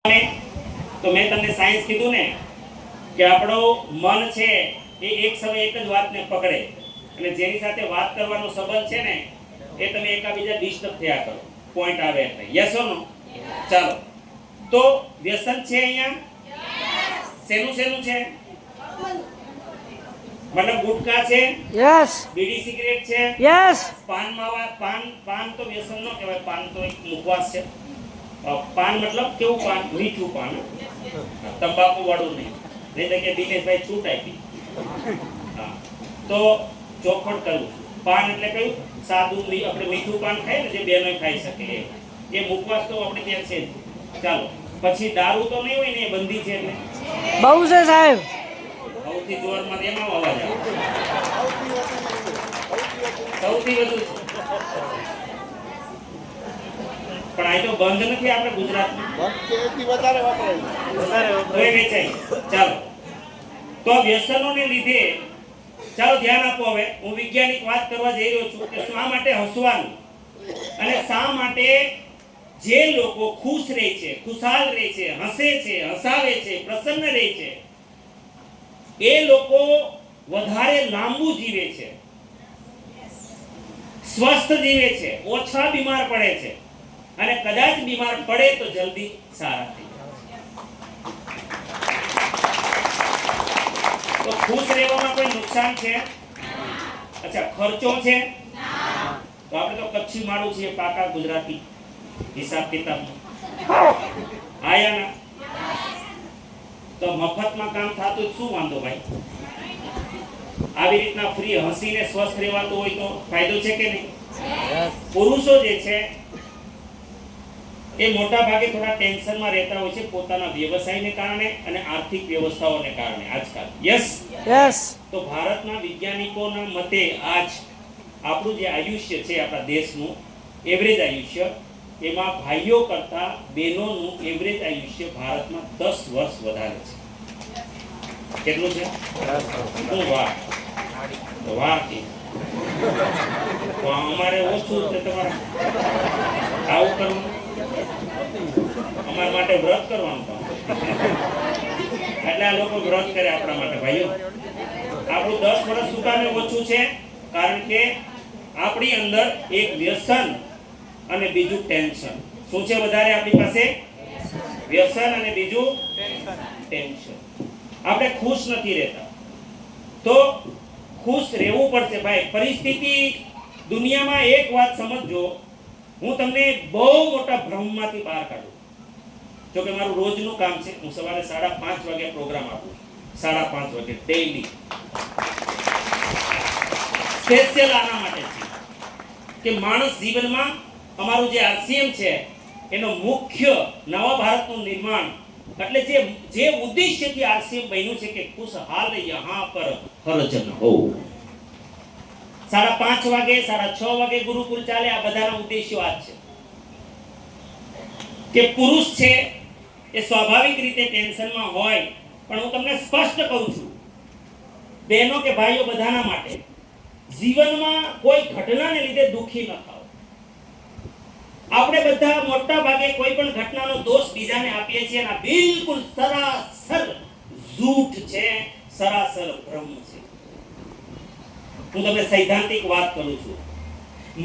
તો મેં તમને સાયન્સ કીધું ને કે આપણું મન છે એ એક સમયે એક જ વાતને પકડે અને જેની સાથે વાત કરવાનો સંબંધ છે ને એ તમે એકબીજા ડિસ્ટર્બ થયા કરો પોઈન્ટ આવે એટલે યસ ઓર નો ચાલો તો વ્યસન છે અહીંયા શેનું શેનું છે મતલબ ગુટકા છે યસ બીડી સિગરેટ છે યસ પાન માવા પાન તો વ્યસન નો કહેવાય પાન તો એક મુખવાસ છે પાન મતલબ કેવું પાન મીઠું પાન તંબાકુ વાળું નહીં તો કે દિનેશભાઈ છૂટ આપી હા તો ચોખવટ કરું પાન એટલે કયું સાદું આપણે મીઠું પાન ખાય ને જે બેનો ખાઈ શકે એ મુખવાસ તો આપણે ત્યાં છે ચાલો પછી દારૂ તો નહીં હોય ને એ બંધી છે એટલે બહુ છે સાહેબ સૌથી જોરમાં એનો અવાજ આવે સૌથી વધુ પણ આ તો બંધ નથી આપણે ગુજરાતમાં વધારે વાપરાય વેચાય ચાલો તો વ્યસનોને લીધે ચાલો ધ્યાન આપો હવે હું વૈજ્ઞાનિક વાત કરવા જઈ રહ્યો છું કે શા માટે હસવાનું અને શા માટે જે લોકો ખુશ રહે છે ખુશાલ રહે છે હસે છે હસાવે છે પ્રસન્ન રહે છે એ લોકો વધારે લાંબુ જીવે છે સ્વસ્થ જીવે છે ઓછા બીમાર પડે છે અને કદાચ બીમાર પડે તો જલ્દી સારા થઈ જાય તો ખુશ રહેવામાં કોઈ નુકસાન છે અચ્છા ખર્ચો છે તો આપણે તો કચ્છી માળું છીએ પાકા ગુજરાતી હિસાબ કિતાબ આયા ના તો મફતમાં કામ થતું શું વાંધો ભાઈ આવી રીતના ફ્રી હસીને સ્વસ્થ રહેવાતું હોય તો ફાયદો છે કે નહીં પુરુષો જે છે એ મોટા ભાગે થોડા ટેન્શનમાં રહેતા હોય છે પોતાના વ્યવસાયને કારણે અને આર્થિક વ્યવસ્થાઓને કારણે આજકાલ યસ યસ તો ભારતના વૈજ્ઞાનિકોના મતે આજ આપણું જે આયુષ્ય છે આપણા દેશનું એવરેજ આયુષ્ય એમાં ભાઈઓ કરતા બહેનોનું એવરેજ આયુષ્ય ભારતમાં 10 વર્ષ વધારે છે કેટલું છે શું વાહ વાહ અમારે ઓછું છે તમારે આવું કરવું અમારા માટે વ્રત કરવાનું એટલે આ લોકો વ્રત કરે આપણા માટે ભાઈઓ આપણું 10 વર્ષ સુધાને ઓછું છે કારણ કે આપણી અંદર એક વ્યસન અને બીજું ટેન્શન શું છે વધારે આપણી પાસે વ્યસન અને બીજું ટેન્શન આપણે ખુશ નથી રહેતા તો ખુશ રહેવું પડશે ભાઈ પરિસ્થિતિ દુનિયામાં એક વાત સમજજો હું તમને બહુ મોટા ભ્રમમાંથી બહાર કાઢું જો કે મારું રોજનું કામ છે હું સવારે 5:30 વાગે પ્રોગ્રામ આપું 5:30 વાગે ડેઈલી સ્પેશિયલ આના માટે છે કે માણસ જીવનમાં અમારું જે આરસીએમ છે એનો મુખ્ય નવા ભારતનું નિર્માણ એટલે જે ઉદ્દેશ્યથી આરસીએમ બન્યું છે કે ખુશહાલ યહાં પર હર જન હો 5:30 વાગે 6:30 વાગે ગુરુકુલ ચાલે આ બધાના ઉદ્દેશ્યો આ છે કે પુરુષ છે એ સ્વાભાવિક રીતે ટેન્શનમાં હોય પણ હું તમને સ્પષ્ટ કહું છું બહેનો કે ભાઈઓ બધાના માટે જીવનમાં કોઈ ઘટનાને લીધે દુખી ન થાઓ આપણે બધા મોટા ભાગે કોઈ પણ ઘટનાનો દોષ બીજાને આપીએ છીએ અને બિલકુલ સરાસર ઝૂઠ છે સરાસર ભ્રમ છે હું તમને સૈદ્ધાંતિક વાત કરું છું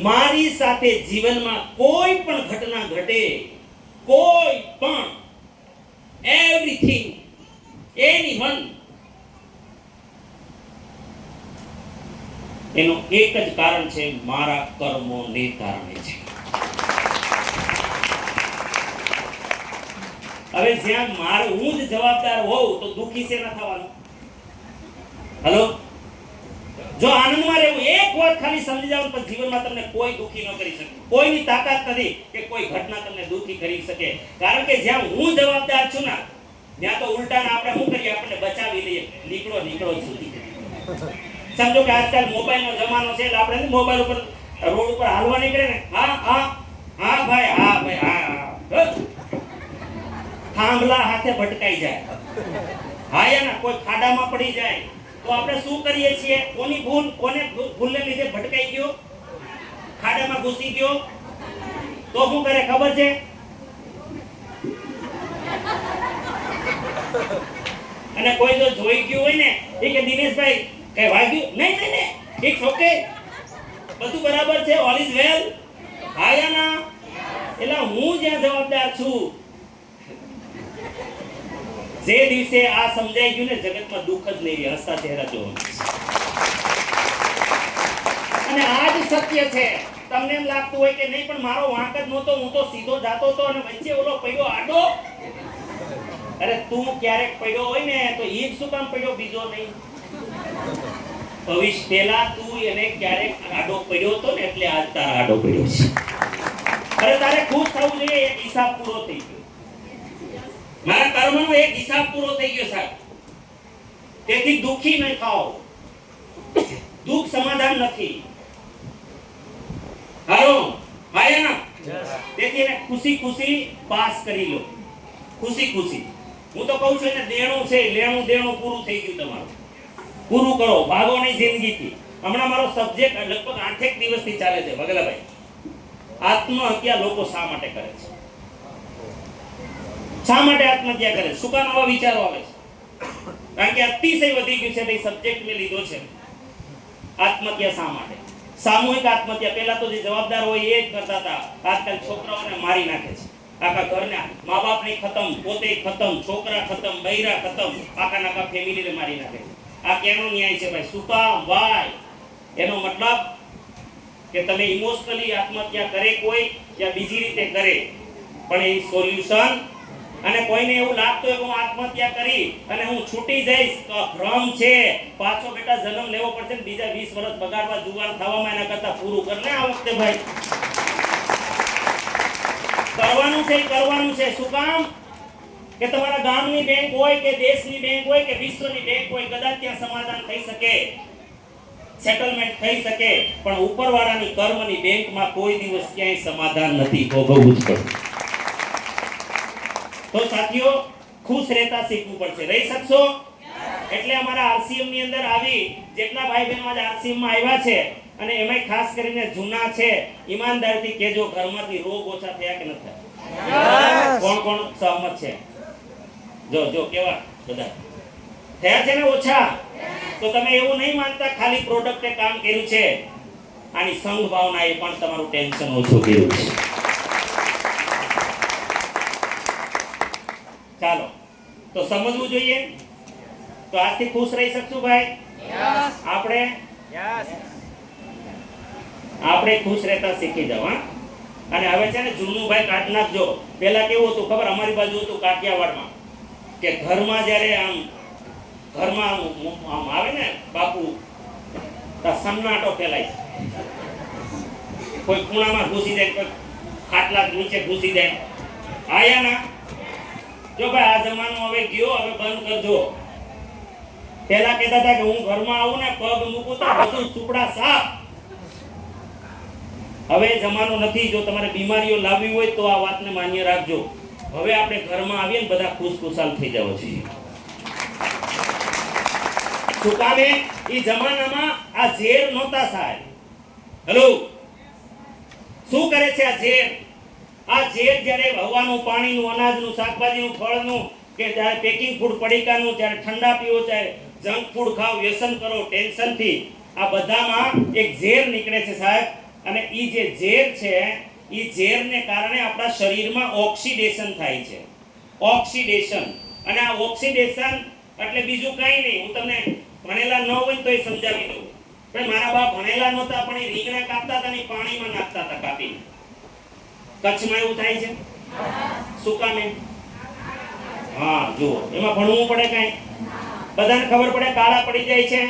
મારી સાથે જીવનમાં કોઈ પણ ઘટના ઘટે કોઈ પણ એવરીથિંગ એનીવન એનું એક જ કારણ છે મારા કર્મોને કારણે છે હવે જ્યાં હું જ જવાબદાર હોઉં તો દુખી છે ન થવાનું હેલો જો આનંદમાં રહેવું એક વાત ખાલી સમજી જાવ તો જીવનમાં તમને કોઈ દુખી ન કરી શકે કોઈની તાકાત નથી કે કોઈ ઘટના તમને દુખી કરી શકે કારણ કે જ્યાં હું જવાબદાર છું ને ત્યાં તો ઉલટાના આપણે શું કરીએ આપણે બચાવી લઈએ નીકળો સુધી સમજો કે આજકાલ મોબાઈલનો જમાનો છે એટલે આપણે મોબાઈલ ઉપર રોડ ઉપર હાલવા નીકળે ને હા ભાઈ થાંભલા હાથે ભટકાઈ જાય હાયાના કોઈ ખાડામાં પડી જાય તો આપણે શું કરીએ છીએ કોની ભૂલને લીધે ભટકાઈ ગયો ખાડામાં ઘૂસી ગયો તો શું કરે ખબર છે અને કોઈ જો જોઈ ગયું હોય ને એ કે દિનેશભાઈ કઈ વાગ્યું નહીં નહીં ને ઇટ્સ ઓકે બધું બરાબર છે ઓલ ઇઝ વેલ હા યા ના એટલે હું જ્યાં જવાબદાર છું જે દિવસે આ સમજાઈ ગયું ને જગતમાં દુઃખ જ નહીં રહે હસતા ચહેરા જોવા અને આ જ સત્ય છે તમને એમ લાગતું હોય કે નહીં પણ મારો વાંક જ નહોતો હું તો સીધો જાતો હતો અને વચ્ચે ઓલો પડ્યો આડો અરે તું ક્યારેક પડ્યો હોય ને તો ઈ જ શું કામ પડ્યો બીજો નહીં ભવિષ્ય પહેલા તું એને ક્યારેક આડો પડ્યો હતો ને એટલે આજ તારા આડો પડ્યો છે અરે તારે ખુશ થવું જોઈએ એક હિસાબ પૂરો થઈ ગયો મારા કર્મનો એક હિસાબ પૂરો થઈ ગયો સાહેબ તેથી દુખી ન થાઓ દુઃખ સમાધાન નથી હાલો માયા તેથી એને ખુશી ખુશી પાસ કરી લો ખુશી ખુશી હું તો કહું છું એને દેણું છે લેણું દેણું પૂરું થઈ ગયું તમારું પૂરું કરો ભાગો નહીં જિંદગીથી હમણાં મારો સબ્જેક્ટ લગભગ 8 દિવસથી ચાલે છે વગલાભાઈ આત્મહત્યા લોકો શા માટે કરે છે શા માટે આત્મહત્યા કરે શું કામ આવા વિચારો આવે છે કારણ કે અતિશય વધી ગયું છે તે સબ્જેક્ટ મેં લીધો છે આત્મહત્યા શા માટે સામૂહિક આત્મહત્યા પહેલા તો જે જવાબદાર હોય એ જ કરતા હતા આજકાલ છોકરાઓને મારી નાખે છે આખા ઘરના મા બાપની ખતમ પોતે ખતમ છોકરા ખતમ બૈરા ખતમ આખા ફેમિલીને મારી નાખે છે આ કેનો ન્યાય છે ભાઈ શું કામ વાય એનો મતલબ કે તમે ઇમોશનલી આત્મહત્યા કરે કોઈ યા બીજી રીતે કરે પણ એ સોલ્યુશન અને કોઈને એવું લાગતું હોય કે હું આત્મહત્યા કરી અને હું છૂટી જઈશ તો ભ્રમ છે પાછો બેટા જન્મ લેવો પડશે ને બીજા 20 વર્ષ બગાડવા જુવાન થવામાં એના કરતા પૂરું કર લે આ વખતે ભાઈ કરવાનું છે શું કામ કે તમારા ગામની બેંક હોય કે દેશની બેંક હોય કે વિશ્વની બેંક હોય કદાચ ત્યાં સમાધાન થઈ શકે સેટલમેન્ટ થઈ શકે પણ ઉપરવાળાની કર્મની બેંકમાં કોઈ દિવસ ક્યાંય સમાધાન નથી ભોગવવું જ પડે તો સાથીઓ ખુશ રહેતા શીખવું પડશે રહી શકશો એટલે અમારા આરસીએમ ની અંદર આવી જેટલા ભાઈ બહેનો આજ આરસીએમ માં આવ્યા છે અને એમાંય ખાસ કરીને જૂના છે ઈમાનદારીથી કેજો ઘરમાંથી રોગ ઓછા થયા કે ન થયા કોણ કોણ સહમત છે જો કેવા બધા થયા છે ને ઓછા તો તમે એવું નહીં માનતા ખાલી પ્રોડક્ટે કામ કર્યું છે આની સંઘ ભાવના એ પણ તમારું ટેન્શન ઓછું કર્યું છે ચાલો તો સમજવું જોઈએ તો આજથી ખુશ રહી શકશું ભાઈ આપણે ખુશ રહેતા શીખી જાવ હા અને હવે છે ને જૂનું ભાઈ કાઢ નાખજો પહેલા કેવું હતું ખબર અમારી બાજુ હતું કાઠિયાવાડમાં કે ઘરમાં જ્યારે ઘરમાં આવે ને બાપુ તો સન્નાટો ફેલાય કોઈ ખૂણામાં ઘૂસી જાય કોઈ ખાટલા નીચે ઘૂસી જાય આયા ના જો ભાઈ આ જમાનો હવે ગયો હવે બંધ કરજો પહેલા કહેતા હતા કે હું ઘરમાં આવું ને પગ મૂકું તો બધું સુપડા સાફ હવે જમાનો નથી જો તમારે બીમારીઓ લાવવી હોય તો આ વાતને માન્ય રાખજો હવે આપણે ઘરમાં આવીએ ને બધા ખુશખુશાલ થઈ જાવ છીએ શું કામે ઈ જમાનામાં આ ઝેર નહોતા સાહેબ હેલો શું કરે છે આ ઝેર જ્યારે હવાનું પાણીનું અનાજનું શાકભાજીનું ફળનું કે જ્યારે પેકિંગ ફૂડ પડીકાનું જ્યારે ઠંડા પીવો ચાહે જંક ફૂડ ખાવ વ્યસન કરો ટેન્શનથી આ બધામાં એક ઝેર નીકળે છે સાહેબ અને ઈ જે ઝેર છે ઈ ઝેરને કારણે આપણા શરીરમાં ઓક્સિડેશન થાય છે ઓક્સિડેશન અને આ ઓક્સિડેશન એટલે બીજું કાંઈ નહીં હું તમને ભણેલા ન હોય તો એ સમજાવી દઉં પણ મારા બાપ ભણેલા નહોતા પણ એ રીંગણા કાપતા હતા ને પાણીમાં નાખતા હતા કાપીને કચ્છમાં એવું થાય છે શું કામ એમ હા જુઓ એમાં ભણવું પડે કાંઈ બધાને ખબર પડે કાળા પડી જાય છે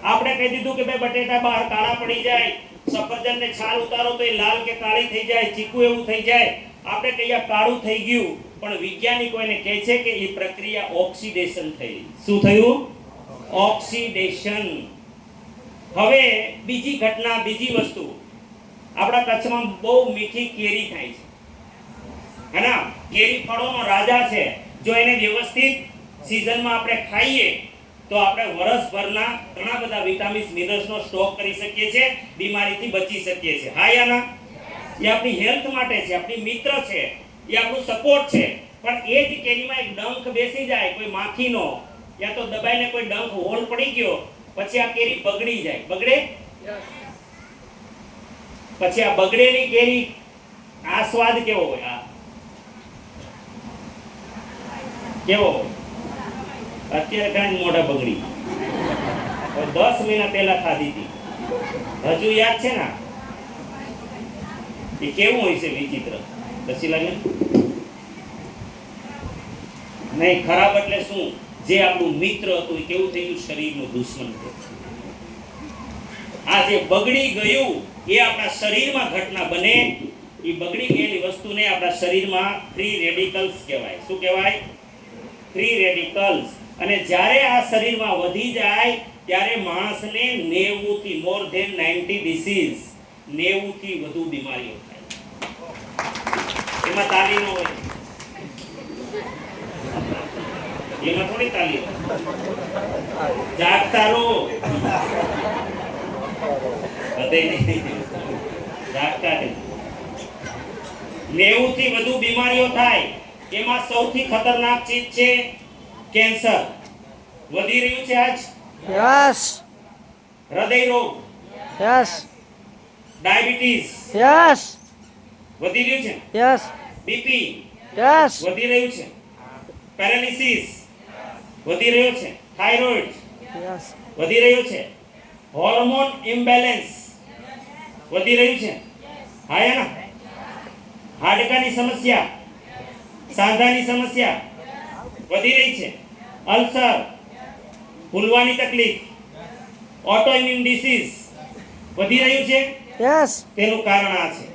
આપણે કહી દીધું કે ભાઈ બટેટા બહાર કાળા પડી જાય સફરજનને છાલ ઉતારો તો એ લાલ કે કાળી થઈ જાય ચીકુ એવું થઈ જાય આપણે કહીએ કાળું થઈ ગયું પણ વૈજ્ઞાનિકો એને કહે છે કે એ પ્રક્રિયા ઓક્સિડેશન થઈ શું થયું ઓક્સિડેશન હવે બીજી ઘટના બીજી વસ્તુ આપણા કચ્છમાં બહુ મીઠી કેરી થાય છે હેના કેરી ફળોનો રાજા છે જો એને વ્યવસ્થિત સીઝનમાં આપણે ખાઈએ તો આપણે વર્ષભરના ઘણા બધા વિટામિન્સ મિનરલ્સનો સ્ટોક કરી શકીએ છીએ બીમારીથી બચી શકીએ છીએ હા યા ના એ આપણી હેલ્થ માટે છે આપણી મિત્ર છે એ આપણું સપોર્ટ છે પણ એ જ કેરીમાં એક ડંખ બેસી જાય કોઈ માખીનો યા તો દબાઈને કોઈ ડંખ હોલ પડી ગયો પછી આ કેરી બગડી જાય. બગડે? પછી આ બગડેલી કેરી આ સ્વાદ કેવો હોય? આ કેવો હોય? અત્યારે કાંઈ મોઢા બગડી 10 મહિના પહેલા ખાધી હતી, હજુ યાદ છે ને? એ કેવું હોય છે વિચિત્ર. પછી લાગે નહીં. ખરાબ એટલે શું? જે આપણું મિત્ર હતું એ કેવું થઈ ગયું? શરીરનું દુશ્મન થયું. આ જે બગડી ગયું એ આપણા શરીરમાં ઘટના બને. એ બગડી ગયેલી વસ્તુને આપણા શરીરમાં ફ્રી રેડિકલ્સ કહેવાય. શું કહેવાય? Free radicals. અને જ્યારે આ શરીરમાં વધી જાય ત્યારે માણસને 90 થી મોર ધેન 90 ડિસીઝ, 90 થી વધુ બીમારીઓ થાય. એમાં તાલી ન હોય, એમાં થોડી તાલી હોય. જાગતા રહો, બધે નહીં જાગતા નહીં. 90 થી વધુ બીમારીઓ થાય. એમાં સૌથી ખતરનાક ચીજ છે કેન્સર. વધી રહ્યું છે આજ. Yes. હૃદય રોગ, Yes. Diabetes Yes. વધી રહ્યું છે. Yes. BP Yes. વધી રહ્યું છે. પેરાલિસિસ વધી રહ્યો છે. Thyroid Yes. વધી રહ્યો છે. હોર્મોન ઇમ્બેલેન્સ વધી રહ્યું છે. હા યા ના? હાડકાની સમસ્યા, સાંધાની સમસ્યા વધી રહી છે. અલ્સર, ફૂલવાની તકલીફ, ઓટો ઇમ્યુન ડિસીઝ વધી રહ્યું છે. Yes. તેનું કારણ આ છે.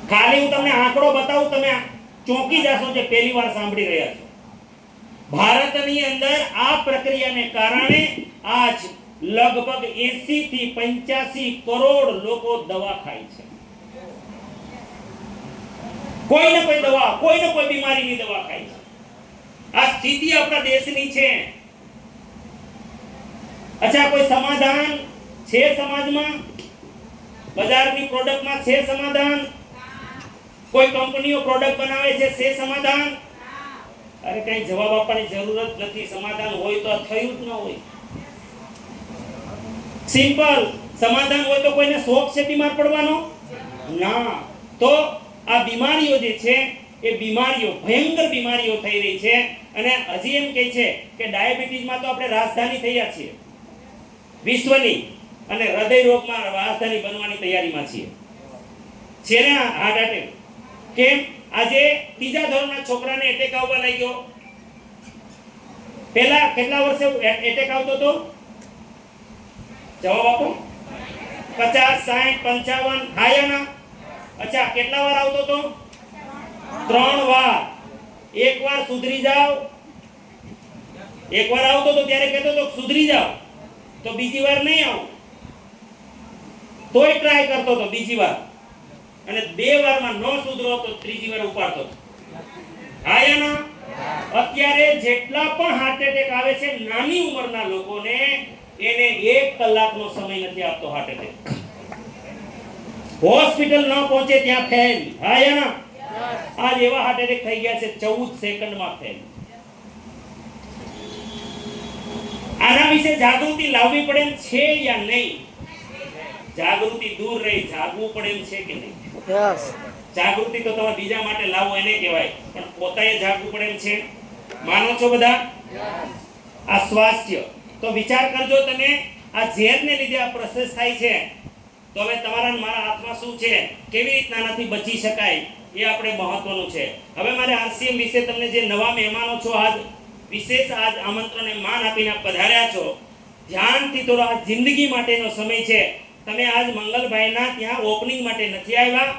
ખાલી હું તમને આંકડો બતાવું, તમે ચોંકી જશો જે પહેલી વાર સાંભળી રહ્યા છો. ભારતની અંદર આ પ્રક્રિયાને કારણે આજ લગભગ 80 થી 85 કરોડ લોકો દવા ખાય છે. કોઈને કોઈ દવા, કોઈને કોઈ બીમારીની દવા ખાય છે. આ સ્થિતિ આપણા દેશની છે. અચ્છા, કોઈ સમાધાન છે સમાજમાં? બજારની પ્રોડક્ટમાં છે સમાધાન? કોઈ કંપનીઓ પ્રોડક્ટ બનાવે છે સમાધાન? અરે કઈ જવાબ આપવાની જરૂર જ નથી. સમાધાન હોય તો થયું જ ન હોય. સિમ્પલ. સમાધાન હોય તો કોઈને શોખ છે બીમાર પડવાનો? ના. તો આ બીમારીઓ જે છે એ બીમારીઓ, ભયંકર બીમારીઓ થઈ રહી છે. અને હજી એમ કહે છે કે ડાયાબિટીસમાં તો આપણે રાજધાની થયા છીએ વિશ્વની, અને હૃદય રોગમાં રાજધાની બનવાની તૈયારીમાં છીએ. છે ને હાર્ટ એટેક? કેમ? આજે 3જા ધોરણના છોકરાને એટેક આવવા લાગ્યો. પહેલા કેટલા વર્ષે એટેક આવતો હતો? જવાબ આપો. 50, 60, 55? હા યા ના? અચ્છા, કેટલા વાર આવતો હતો? 3 વાર. એક વાર સુધરી જાવ. એક વાર આવતો તો ત્યારે કહેતો તો સુધરી જાવ, તો બીજી વાર નહીં આવું. તોય ટ્રાય કરતો તો બીજી વાર, અને 2 વારમાં ન સુધરો તો ત્રીજી વાર ઉપાડતો. હા યા ના? અત્યારે જેટલા પણ હાર્ટ એટેક આવે છે નાની ઉંમરના લોકોને, એને 1 કલાકનો સમય નથી આપતો હાર્ટ એટેક. હોસ્પિટલ ન પહોંચે ત્યાં ફેલ. હા યા ના? આજ એવા હાર્ટ એટેક થઈ ગયા છે 14 સેકન્ડમાં ફેલ. આના વિશે જાગૃતિ લાવવી પડે એમ છે યા નહીં? જાગૃતિ દૂર રહી, જાગવું પડે એમ છે કે નહીં? Yes. જાગૃતિ તો તમે બીજા માટે લાવો એને કહેવાય, પણ પોતાએ જાગવું પડે એમ છે. માનો છો બધા? આ સ્વાસ્થ્ય તો વિચાર કરજો તમે. આ ઝેરને લીધે આ પ્રોસેસ થાય છે, તો હવે તમારા મારા હાથમાં શું છે? કેવી રીતના આનાથી બચી શકાય એ આપણે મહત્વનું છે. હવે મારે આરસીએમ વિશે તમને જે નવા મહેમાનો છો, આજ વિશેષ આજ આમંત્રણને માન આપીને પધાર્યા છો, ધ્યાનથી થોડો આ જિંદગી માટેનો સમય છે. તમે આજ મંગલભાઈના ત્યાં ઓપનિંગ માટે નથી આવ્યા,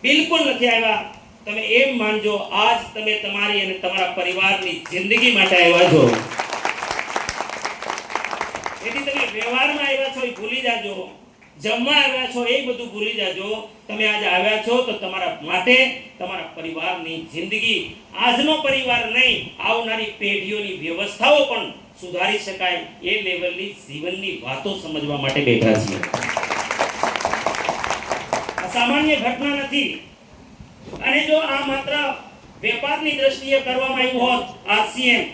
બિલકુલ નથી આવ્યા. તમે એમ માનજો આજ તમે તમારી અને તમારા પરિવારની જિંદગી માટે આવ્યા છો. તેથી તમે વ્યવહારમાં આવ્યા છો એ ભૂલી જાજો, જમવા આવ્યા છો એ બધું ભૂલી જાજો. તમે આજે આવ્યા છો તો તમારા માટે, તમારા પરિવારની જિંદગી, આજનો પરિવાર નહીં, આવનારી પેઢીઓની વ્યવસ્થાઓ પણ સુધારી શકાય એ લેવલની જીવનની વાતો સમજવા માટે બેઠા છીએ. આ સામાન્ય ઘટના નથી. અને જો આ માત્ર વેપારની દ્રષ્ટિએ કરવામાં આવ્યું હોત આરસીએમ,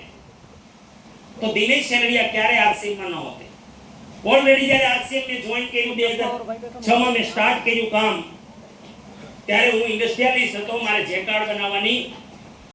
તો દિનેશ સેનડિયા ક્યારે આરસીએમ માં ન હોતે. ઓલરેડી જ્યારે આરસીએમ ને જોઈન કર્યું 2006 માં મેં સ્ટાર્ટ કર્યું કામ, ત્યારે હું ઇન્ડસ્ટ્રીયલિસ્ટ હતો. મારે જે કાર્ડ બનાવવાની